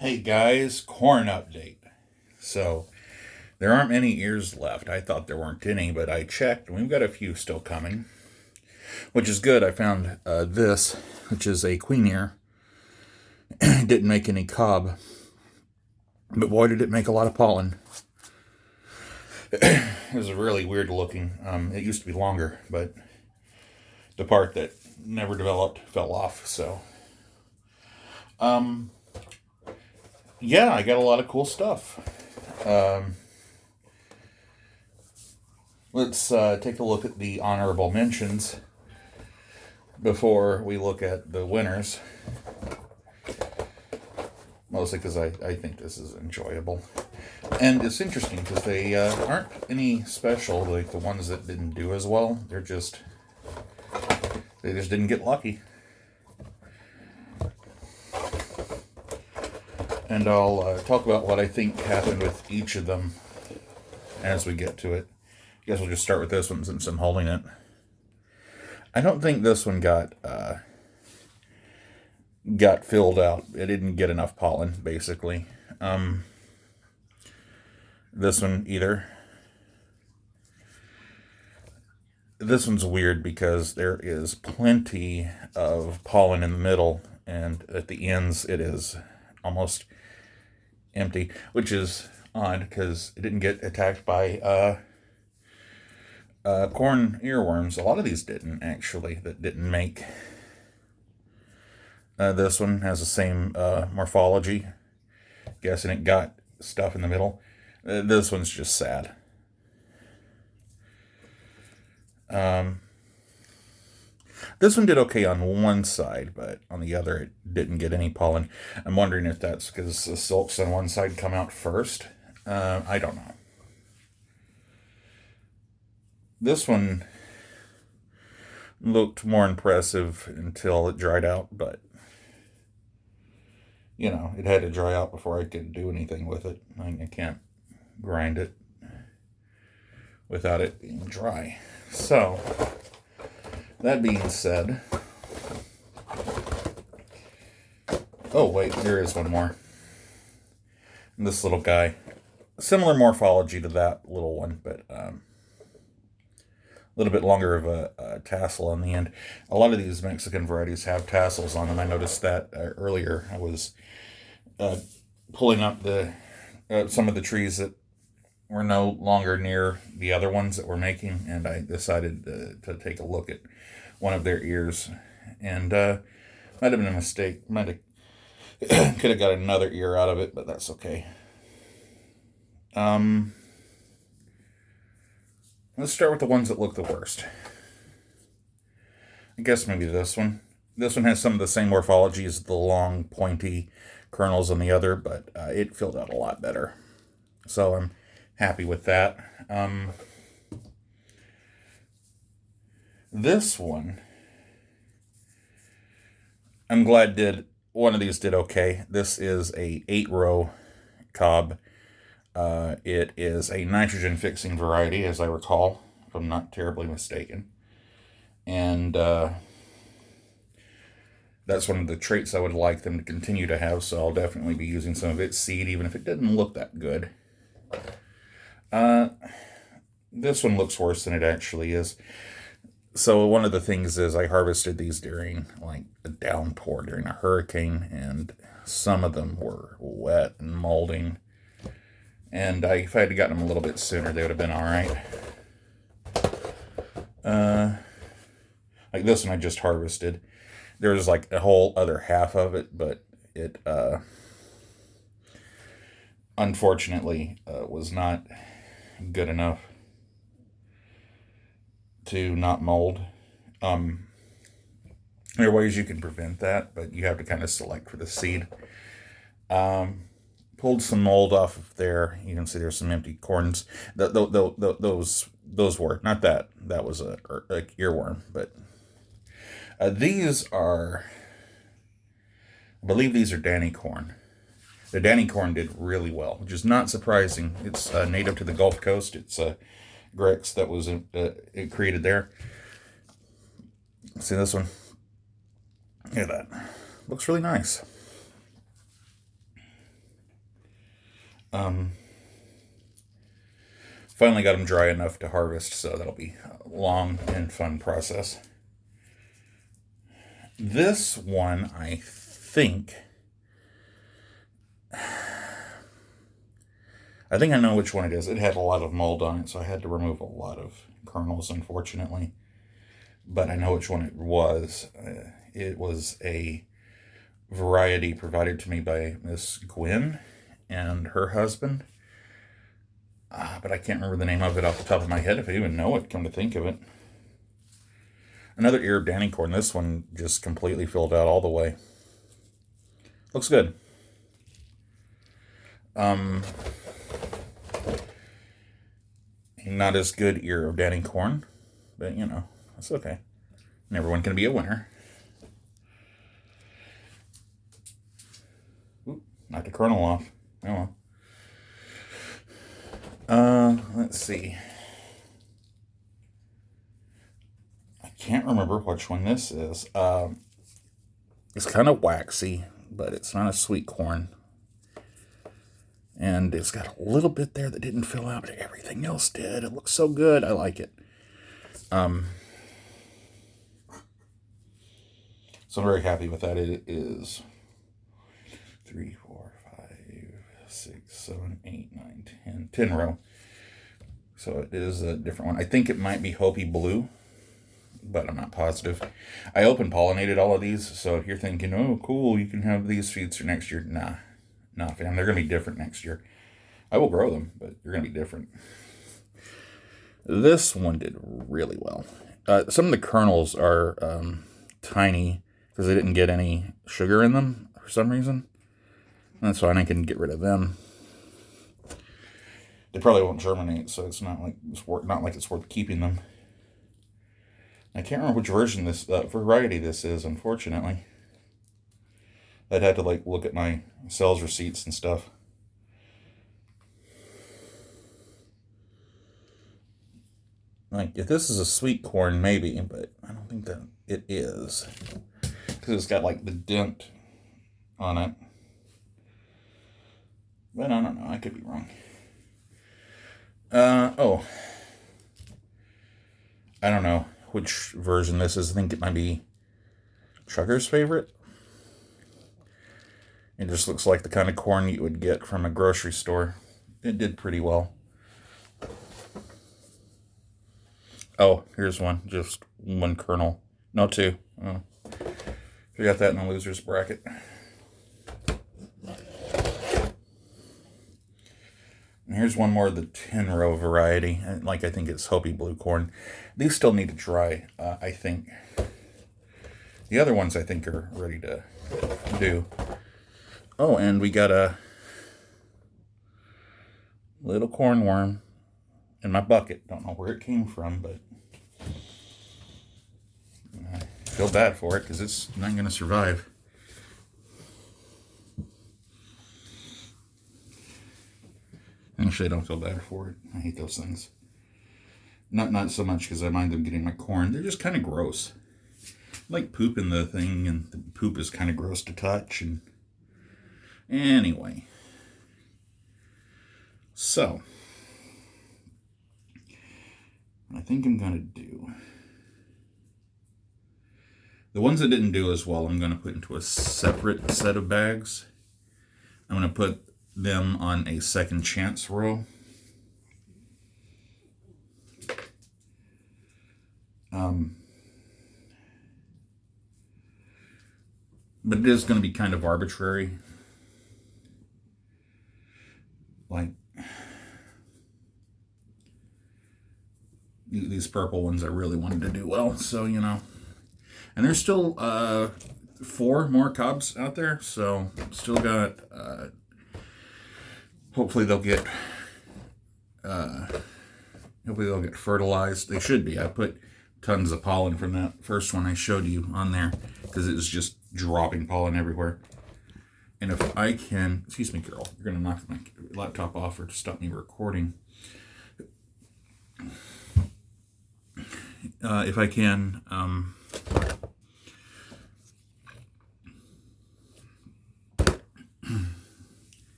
Hey guys, corn update. So, there aren't many ears left. I thought there weren't any, but I checked and we've got a few still coming, which is good. I found this, which is a queen ear. It didn't make any cob, but boy, did it make a lot of pollen. It was really weird looking. It used to be longer, but the part that never developed fell off. So, um, yeah, I got a lot of cool stuff. Um, let's take a look at the honorable mentions before we look at the winners. Mostly because I think this is enjoyable. And it's interesting because they aren't any special, like the ones that didn't do as well. They just didn't get lucky. And I'll talk about what I think happened with each of them as we get to it. I guess we'll just start with this one since I'm holding it. I don't think this one got filled out. It didn't get enough pollen, basically. This one either. This one's weird because there is plenty of pollen in the middle, and at the ends it is almost empty, which is odd because it didn't get attacked by corn earworms. A lot of these didn't, actually, that didn't make. This one has the same morphology. Guessing it got stuff in the middle. This one's just sad. This one did okay on one side, but on the other it didn't get any pollen. I'm wondering if that's because the silks on one side come out first. I don't know. This one looked more impressive until it dried out, but it had to dry out before I could do anything with it. I can't grind it without it being dry. So, that being said, oh wait, there is one more. This little guy, similar morphology to that little one, but a little bit longer of a tassel on the end. A lot of these Mexican varieties have tassels on them. I noticed that earlier. I was pulling up some of the trees that were no longer near the other ones that we're making, and I decided to take a look at one of their ears, and might have been a mistake. Might have could have got another ear out of it, but that's okay. Let's start with the ones that look the worst. I guess maybe this one. This one has some of the same morphology as the long, pointy kernels on the other, but it filled out a lot better. So I'm happy with that. This one, I'm glad one of these did okay. This is a 8-row cob. It is a nitrogen fixing variety, as I recall, if I'm not terribly mistaken. And that's one of the traits I would like them to continue to have, so I'll definitely be using some of its seed, even if it didn't look that good. This one looks worse than it actually is. So one of the things is I harvested these during like a downpour, during a hurricane, and some of them were wet and molding. And if I had gotten them a little bit sooner, they would have been all right. Like this one I just harvested. There was like a whole other half of it, but it unfortunately was not good enough to not mold. There are ways you can prevent that, but you have to kind of select for the seed. Pulled some mold off of there. You can see there's some empty corns. Those were not that. That was a earworm, but these are. I believe these are Danny corn. The Danny corn did really well, which is not surprising. It's native to the Gulf Coast. It's Grex that was created there. See this one? Look at that. Looks really nice. Um, Finally got them dry enough to harvest, so that'll be a long and fun process. This one, I think I know which one it is. It had a lot of mold on it, so I had to remove a lot of kernels, unfortunately. But I know which one it was. It was a variety provided to me by Miss Gwynn and her husband. But I can't remember the name of it off the top of my head, if I even know it, come to think of it. Another ear of Danny corn. This one just completely filled out all the way. Looks good. Not as good ear of Danny corn, but you know, that's okay. And everyone can be a winner. Oop, knocked the kernel off. Oh well. Let's see. I can't remember which one this is. It's kind of waxy, but it's not a sweet corn. And it's got a little bit there that didn't fill out, but everything else did. It looks so good. I like it. So I'm very happy with that. It is 3, 4, 5, 6, 7, 8, 9, 10 row. So it is a different one. I think it might be Hopi Blue, but I'm not positive. I open pollinated all of these, so if you're thinking, oh, cool, you can have these seeds for next year. Nah, fam, they're going to be different next year. I will grow them, but they're going to be different. This one did really well. Some of the kernels are tiny because they didn't get any sugar in them for some reason. That's why I can get rid of them. They probably won't germinate, so it's not like it's worth keeping them. I can't remember which version this variety this is, unfortunately. I'd have to look at my sales receipts and stuff. If this is a sweet corn, maybe, but I don't think that it is, because it's got the dent on it. But I don't know. I could be wrong. I don't know which version this is. I think it might be Trucker's Favorite. It just looks like the kind of corn you would get from a grocery store. It did pretty well. Oh, here's one. Just one kernel. No, two. Oh. Forgot that in the loser's bracket. And here's one more of the 10-row variety. I think it's Hopi Blue corn. These still need to dry, I think. The other ones I think are ready to do. Oh, and we got a little corn worm in my bucket. Don't know where it came from, but I feel bad for it because it's not going to survive. Actually, I don't feel bad for it. I hate those things. Not so much because I mind them getting my corn. They're just kind of gross. I like poop in the thing, and the poop is kind of gross to touch. And anyway, so what I think I'm going to do, the ones that didn't do as well, I'm going to put into a separate set of bags. I'm going to put them on a second chance row. But it is going to be kind of arbitrary. These purple ones I really wanted to do well, so you know. And there's still 4 more cobs out there, so still got hopefully they'll get fertilized. They should be. I put tons of pollen from that first one I showed you on there because it was just dropping pollen everywhere. And if I can, excuse me, girl, you're gonna knock my laptop off or to stop me recording. If I can,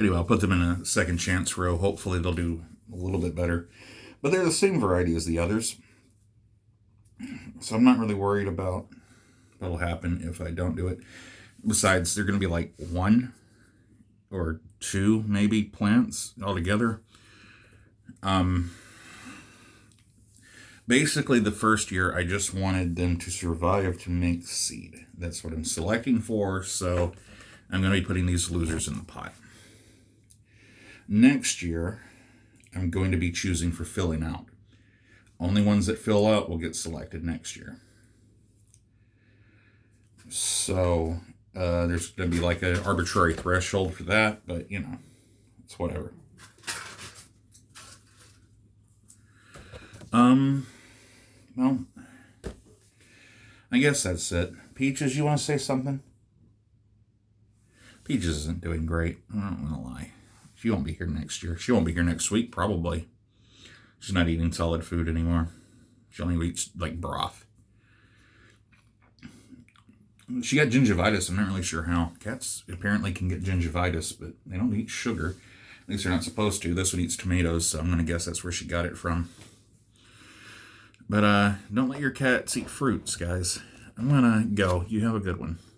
Anyway, I'll put them in a second chance row. Hopefully they'll do a little bit better. But they're the same variety as the others. So I'm not really worried about what'll happen if I don't do it. Besides, they're going to be like 1 or 2 maybe plants altogether. Basically, the first year, I just wanted them to survive to make seed. That's what I'm selecting for, so I'm going to be putting these losers in the pot. Next year, I'm going to be choosing for filling out. Only ones that fill out will get selected next year. So, there's going to be like an arbitrary threshold for that, but, you know, it's whatever. Well, I guess that's it. Peaches, you want to say something? Peaches isn't doing great. I don't want to lie. She won't be here next year. She won't be here next week, probably. She's not eating solid food anymore. She only eats, like, broth. She got gingivitis. I'm not really sure how. Cats apparently can get gingivitis, but they don't eat sugar. At least they're not supposed to. This one eats tomatoes, so I'm going to guess that's where she got it from. But don't let your cats eat fruits, guys. I'm going to go. You have a good one.